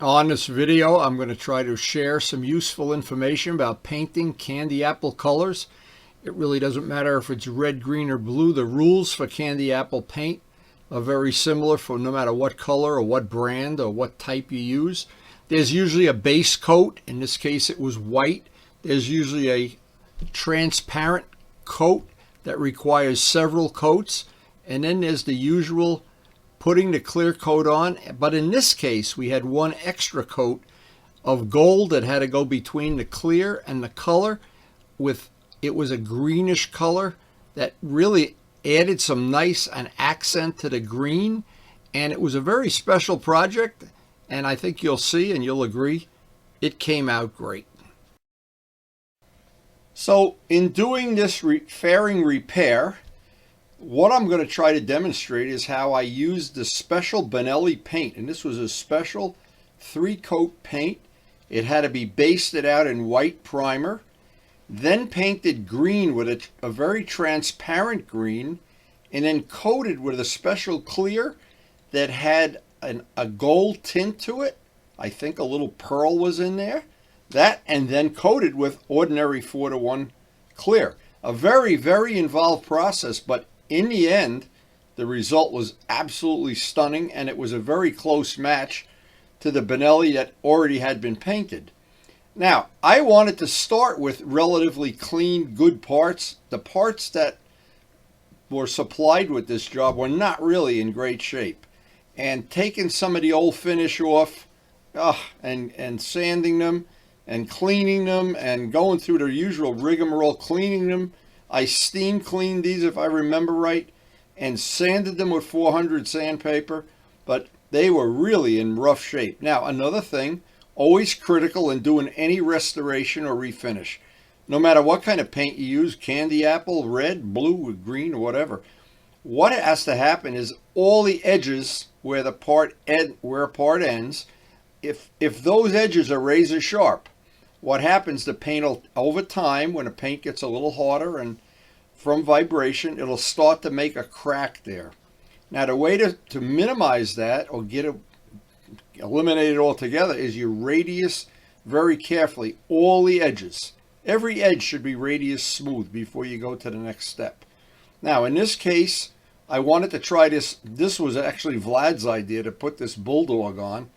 On this video, I'm going to try to share some useful information about painting candy apple colors. It really doesn't matter if it's red, green, or blue. The rules for candy apple paint are very similar for no matter what color or what brand or what type you use. There's usually a base coat. In this case, it was white. There's usually a transparent coat that requires several coats. And then there's the usual putting the clear coat on, but in this case we had one extra coat of gold that had to go between the clear and the color. It was a greenish color that really added some nice an accent to the green, and it was a very special project, and I think you'll see and you'll agree it came out great. So in doing this fairing repair, what I'm going to try to demonstrate is how I used the special Benelli paint. And this was a special 3-coat paint. It had to be basted out in white primer, then painted green with a very transparent green, and then coated with a special clear that had a gold tint to it. I think a little pearl was in there. That, and then coated with ordinary 4:1 clear. A very, very involved process, but in the end, the result was absolutely stunning, and it was a very close match to the Benelli that already had been painted. Now, I wanted to start with relatively clean, good parts. The parts that were supplied with this job were not really in great shape. And taking some of the old finish off, and sanding them, and cleaning them, and going through the usual rigmarole cleaning them. I steam cleaned these, if I remember right, and sanded them with 400 sandpaper, but they were really in rough shape. Now, another thing, always critical in doing any restoration or refinish. No matter what kind of paint you use, candy apple, red, blue, green, or whatever, what has to happen is all the edges where a part ends, if those edges are razor sharp, what happens, the paint will, over time, when the paint gets a little harder and from vibration, it'll start to make a crack there. Now, the way to minimize that or eliminate it altogether is you radius very carefully all the edges. Every edge should be radius smooth before you go to the next step. Now, in this case, I wanted to try this. This was actually Vlad's idea to put this bulldog on.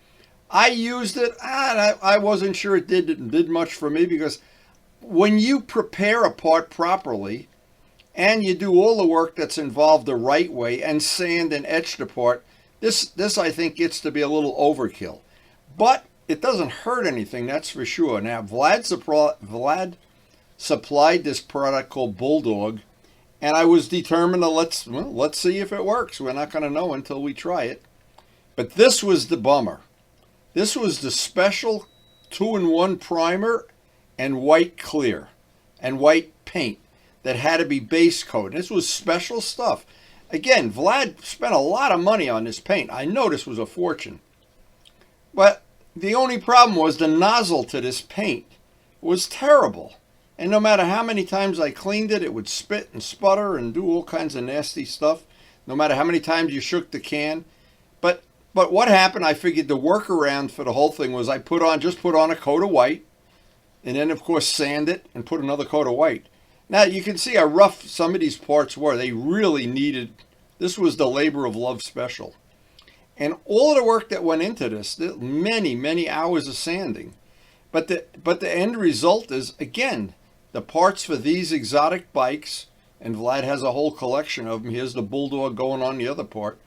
I used it, and I wasn't sure it did much for me, because when you prepare a part properly and you do all the work that's involved the right way and sand and etch the part, this I think gets to be a little overkill. But it doesn't hurt anything, that's for sure. Now, Vlad supplied this product called Bulldog, and I was determined to let's see if it works. We're not going to know until we try it. But this was the bummer. This was the special 2-in-1 primer and white clear and white paint that had to be base coat. This was special stuff. Again, Vlad spent a lot of money on this paint. I know this was a fortune. But the only problem was the nozzle to this paint was terrible. And no matter how many times I cleaned it, it would spit and sputter and do all kinds of nasty stuff. No matter how many times you shook the can. But what happened, I figured the workaround for the whole thing was I just put on a coat of white, and then, of course, sand it and put another coat of white. Now, you can see how rough some of these parts were. They really needed, this was the labor of love special. And all of the work that went into this, many, many hours of sanding. But the end result is, again, the parts for these exotic bikes, and Vlad has a whole collection of them. Here's the Bulldog going on the other part.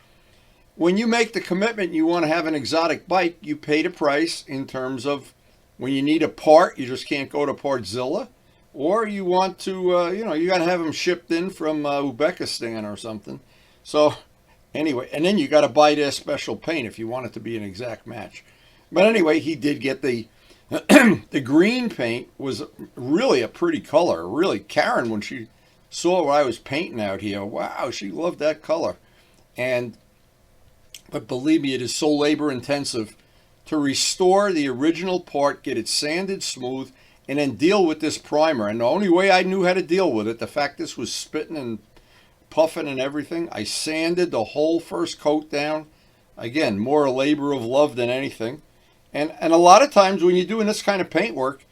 When you make the commitment you want to have an exotic bike, you pay the price in terms of when you need a part, you just can't go to Partzilla, or you want to, you got to have them shipped in from Uzbekistan or something. So anyway, and then you got to buy their special paint if you want it to be an exact match. But anyway, he did get the the green paint was really a pretty color. Really, Karen, when she saw what I was painting out here, wow, she loved that color. But believe me, it is so labor intensive to restore the original part, get it sanded smooth, and then deal with this primer. And the only way I knew how to deal with it, the fact this was spitting and puffing and everything, I sanded the whole first coat down. Again, more a labor of love than anything. And a lot of times when you're doing this kind of paint work,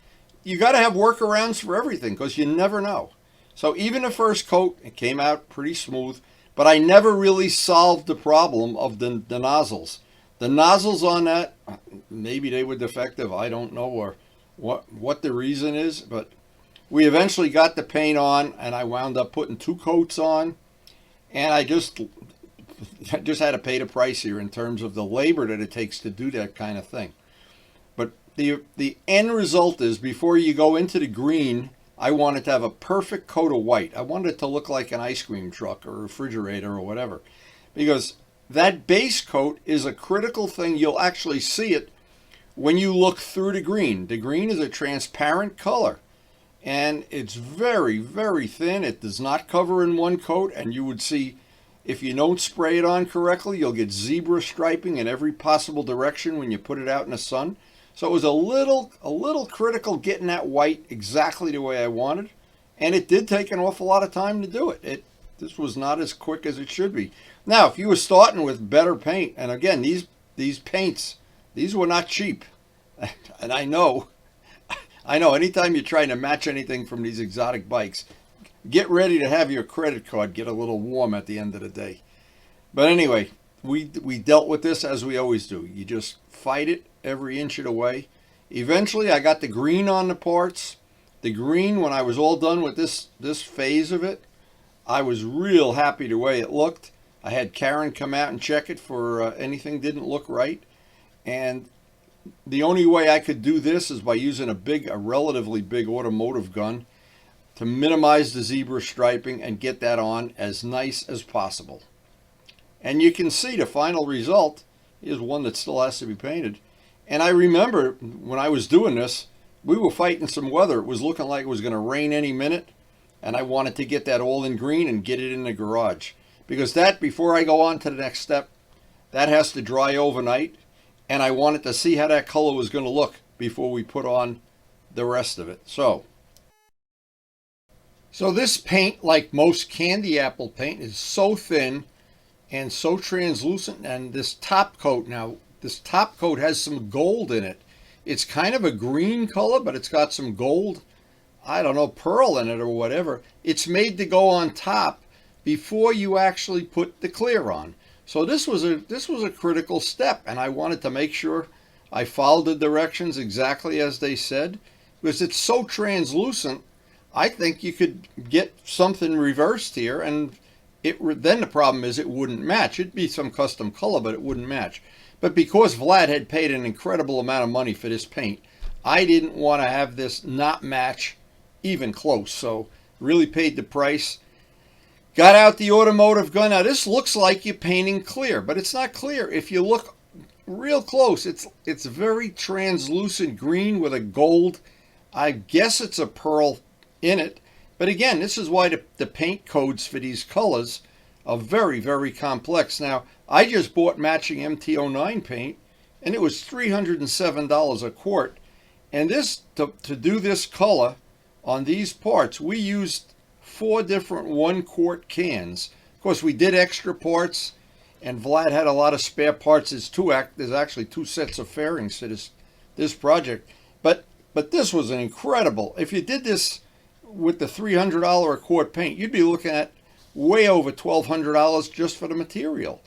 you got to have workarounds for everything because you never know. So even the first coat, it came out pretty smooth, but I never really solved the problem of the nozzles. The nozzles on that, maybe they were defective, I don't know, or what the reason is, but we eventually got the paint on, and I wound up putting 2 coats on, and I just had to pay the price here in terms of the labor that it takes to do that kind of thing. But the end result is, before you go into the green, I wanted to have a perfect coat of white. I wanted it to look like an ice cream truck or refrigerator or whatever, because that base coat is a critical thing. You'll actually see it when you look through the green. The green is a transparent color, and it's very, very thin. It does not cover in one coat, and you would see, if you don't spray it on correctly, you'll get zebra striping in every possible direction when you put it out in the sun. So it was a little critical getting that white exactly the way I wanted, and it did take an awful lot of time to do it. This was not as quick as it should be. Now, if you were starting with better paint, and again, these paints, these were not cheap, and I know, anytime you're trying to match anything from these exotic bikes, get ready to have your credit card get a little warm at the end of the day. But anyway, we dealt with this as we always do. You just fight it every inch of the way. Eventually, I got the green on the parts. The green, when I was all done with this phase of it, I was real happy the way it looked. I had Karen come out and check it for anything didn't look right. And the only way I could do this is by using a relatively big automotive gun to minimize the zebra striping and get that on as nice as possible. And you can see the final result is one that still has to be painted. And I remember when I was doing this, we were fighting some weather. It was looking like it was going to rain any minute. And I wanted to get that all in green and get it in the garage. Because that, before I go on to the next step, that has to dry overnight. And I wanted to see how that color was going to look before we put on the rest of it. So this paint, like most candy apple paint, is so thin and so translucent. And this top coat, now this top coat has some gold in it. It's kind of a green color, but it's got some gold, I don't know, pearl in it or whatever. It's made to go on top before you actually put the clear on. So this was a critical step, and I wanted to make sure I followed the directions exactly as they said, because it's so translucent. I think you could get something reversed here, and then the problem is it wouldn't match. It'd be some custom color, but it wouldn't match. But because Vlad had paid an incredible amount of money for this paint, I didn't want to have this not match even close. So really paid the price. Got out the automotive gun. Now this looks like you're painting clear, but it's not clear. If you look real close, it's very translucent green with a gold, I guess it's a pearl in it. But again, this is why the paint codes for these colors are very, very complex. Now, I just bought matching MT09 paint, and it was $307 a quart. And this, to do this color on these parts, we used 4 different 1-quart cans. Of course, we did extra parts, and Vlad had a lot of spare parts. There's actually 2 sets of fairings to this project. But this was an incredible. If you did this with the $300 a quart paint, you'd be looking at way over $1,200 just for the material.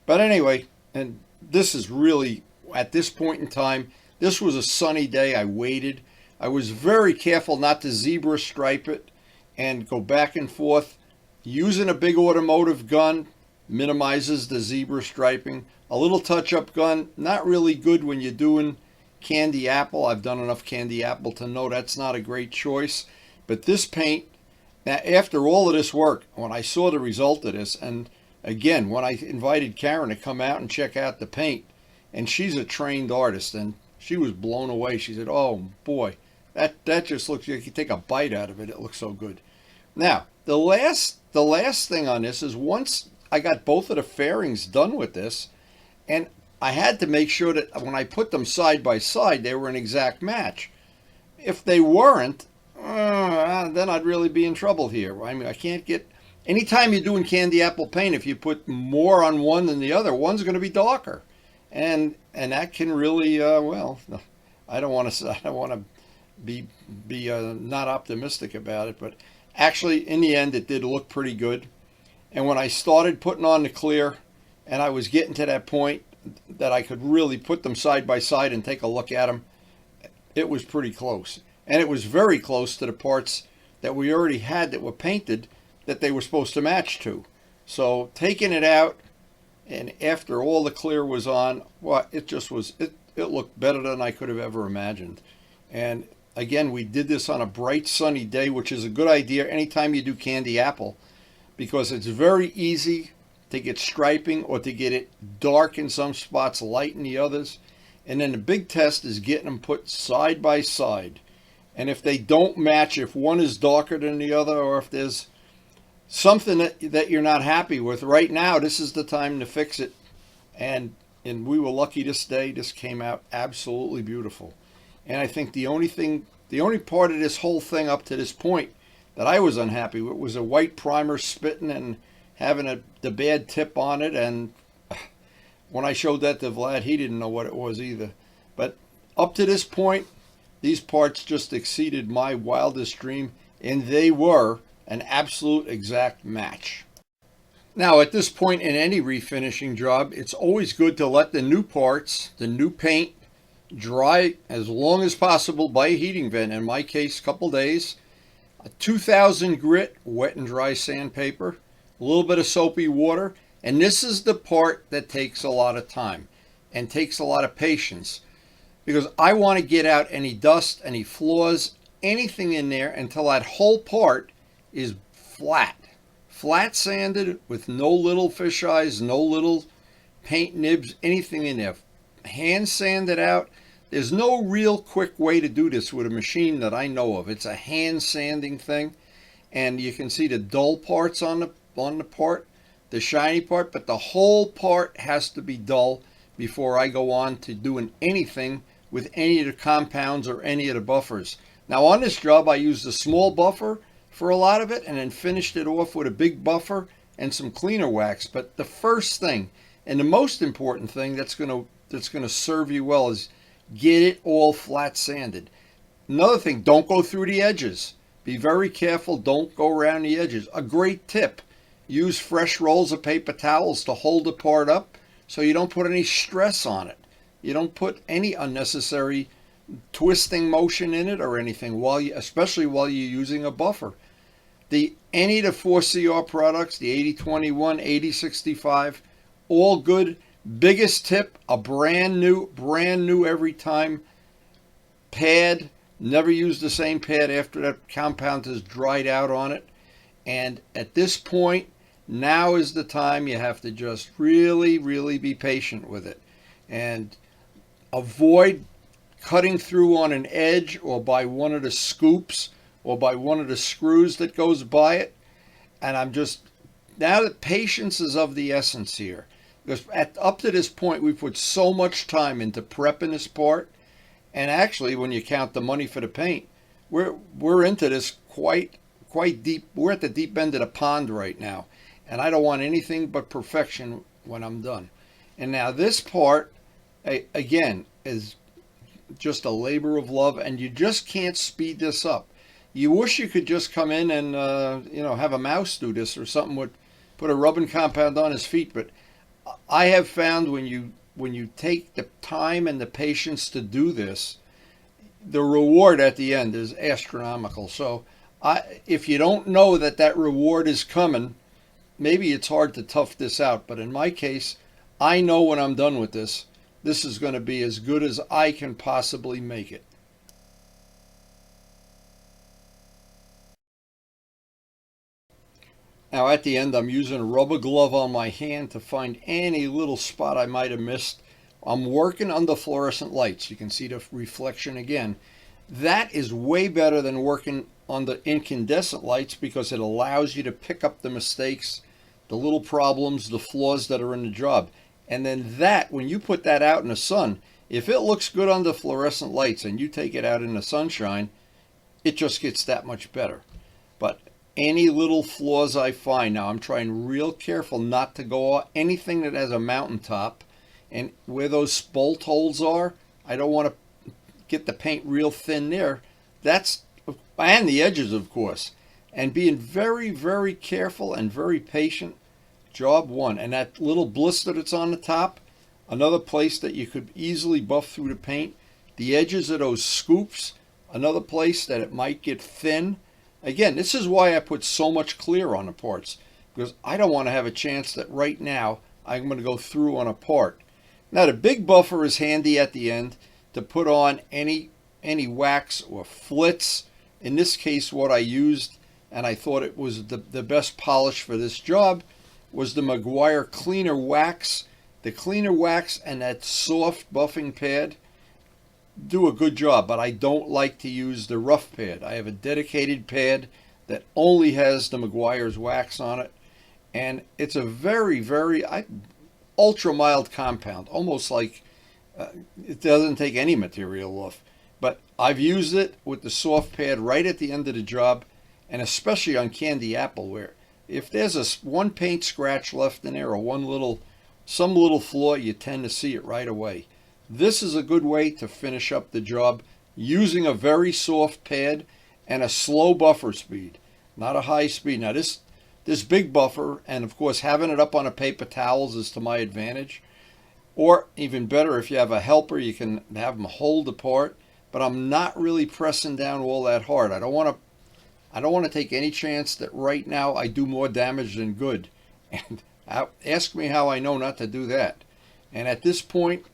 But anyway, and this is really, at this point in time, this was a sunny day. I waited. I was very careful not to zebra stripe it and go back and forth. Using a big automotive gun minimizes the zebra striping. A little touch-up gun, not really good when you're doing candy apple. I've done enough candy apple to know that's not a great choice. But this paint, now after all of this work, when I saw the result of this, and again, when I invited Karen to come out and check out the paint, and she's a trained artist, and she was blown away. She said, "Oh boy, that just looks like you take a bite out of it. It looks so good." Now, the last thing on this is, once I got both of the fairings done with this, and I had to make sure that when I put them side by side, they were an exact match. If they weren't, then I'd really be in trouble here. I mean, I can't get... Anytime you're doing candy apple paint, if you put more on one than the other, one's going to be darker. And and that can really, well, I don't want to, I don't want to be not optimistic about it, but actually in the end it did look pretty good. And when I started putting on the clear and I was getting to that point that I could really put them side by side and take a look at them, it was pretty close. And it was very close to the parts that we already had that were painted that they were supposed to match to. So taking it out, and after all the clear was on, well, it just was, it looked better than I could have ever imagined. And again, we did this on a bright sunny day, which is a good idea anytime you do candy apple, because it's very easy to get striping or to get it dark in some spots, light in the others. And then the big test is getting them put side by side. And if they don't match, if one is darker than the other, or if there's something that you're not happy with, right now, this is the time to fix it. And we were lucky this day. This came out absolutely beautiful. And I think the only part of this whole thing up to this point that I was unhappy with was a white primer spitting and having the bad tip on it. And when I showed that to Vlad, he didn't know what it was either. But up to this point, these parts just exceeded my wildest dream, and they were an absolute exact match. Now, at this point in any refinishing job, it's always good to let the new parts, the new paint, dry as long as possible by a heating vent. In my case, a couple days. A 2000 grit wet and dry sandpaper, a little bit of soapy water, and this is the part that takes a lot of time and takes a lot of patience, because I want to get out any dust, any flaws, anything in there until that whole part is flat sanded with no little fish eyes, no little paint nibs, anything in there. Hand sand it out. There's no real quick way to do this with a machine that I know of. It's a hand sanding thing, and you can see the dull parts on the part, the shiny part, but the whole part has to be dull before I go on to doing anything with any of the compounds or any of the buffers. Now on this job, I used a small buffer for a lot of it, and then finished it off with a big buffer and some cleaner wax. But the first thing and the most important thing that's going to serve you well is get it all flat sanded. Another thing, don't go through the edges. Be very careful. Don't go around the edges. A great tip, use fresh rolls of paper towels to hold the part up so you don't put any stress on it. You don't put any unnecessary twisting motion in it or anything, especially while you're using a buffer. Any of the 4CR products, the 8021, 8065, all good. Biggest tip, a brand new every time pad. Never use the same pad after that compound has dried out on it. And at this point, now is the time you have to just really be patient with it. And avoid cutting through on an edge or by one of the scoops or by one of the screws that goes by it. And now that patience is of the essence here. Because up to this point, we've put so much time into prepping this part. And actually, when you count the money for the paint, we're into this quite deep. We're at the deep end of the pond right now. And I don't want anything but perfection when I'm done. And now this part, again, is just a labor of love. And you just can't speed this up. You wish you could just come in and have a mouse do this or something, put a rubbing compound on his feet. But I have found when you take the time and the patience to do this, the reward at the end is astronomical. So if you don't know that reward is coming, maybe it's hard to tough this out. But in my case, I know when I'm done with this is going to be as good as I can possibly make it. Now at the end, I'm using a rubber glove on my hand to find any little spot I might have missed. I'm working under fluorescent lights. You can see the reflection again. That is way better than working under incandescent lights because it allows you to pick up the mistakes, the little problems, the flaws that are in the job. And then when you put that out in the sun, if it looks good under fluorescent lights and you take it out in the sunshine, it just gets that much better. But any little flaws I find, now I'm trying real careful not to go anything that has a mountaintop, And where those bolt holes are, I don't want to get the paint real thin there. And the edges, of course. And being very, very careful and very patient. Job one. And that little blister that's on the top, another place that you could easily buff through the paint. The edges of those scoops, another place that it might get thin. Again, this is why I put so much clear on the parts, because I don't want to have a chance that right now I'm going to go through on a part. Now the big buffer is handy at the end to put on any wax or flits. In this case, what I used, and I thought it was the best polish for this job, was the Meguiar cleaner wax. The cleaner wax and that soft buffing pad do a good job, but I don't like to use the rough pad. I have a dedicated pad that only has the Meguiar's wax on it, and it's a very, very ultra mild compound, almost like it doesn't take any material off. But I've used it with the soft pad right at the end of the job, and especially on candy apple, where if there's one paint scratch left in there or some little flaw, you tend to see it right away. This is a good way to finish up the job using a very soft pad and a slow buffer speed, not a high speed. Now this big buffer, and of course having it up on a paper towels, is to my advantage. Or even better, if you have a helper, you can have them hold the part. But I'm not really pressing down all that hard. I don't want to take any chance that right now I do more damage than good. And ask me how I know not to do that. And at this point,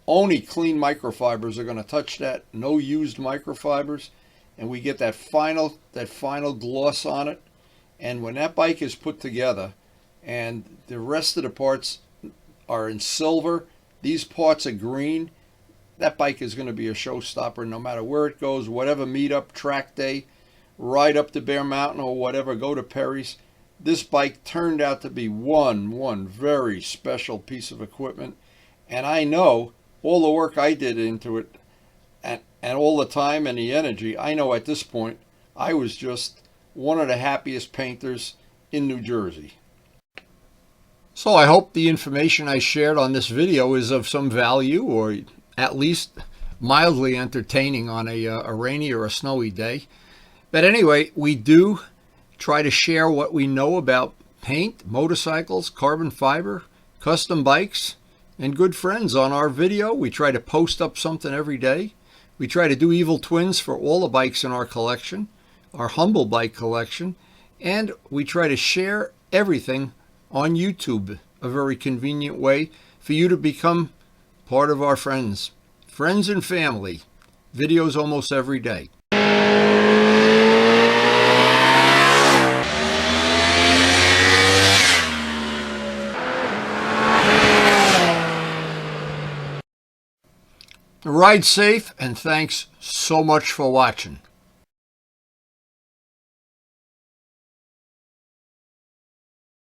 only clean microfibers are going to touch that. No used microfibers, and we get that final gloss on it. And when that bike is put together, and the rest of the parts are in silver, these parts are green, that bike is going to be a showstopper no matter where it goes, whatever meetup, track day, ride up to Bear Mountain or whatever, go to Perry's. This bike turned out to be one very special piece of equipment. And I know all the work I did into it and all the time and the energy, I know at this point I was just one of the happiest painters in New Jersey. So I hope the information I shared on this video is of some value, or at least mildly entertaining on a rainy or a snowy day. But anyway, we do try to share what we know about paint, motorcycles, carbon fiber, custom bikes, and good friends on our video. We try to post up something every day. We try to do evil twins for all the bikes in our collection, our humble bike collection, and we try to share everything on YouTube, a very convenient way for you to become part of our friends and family. Videos almost every day. Ride safe, and thanks so much for watching.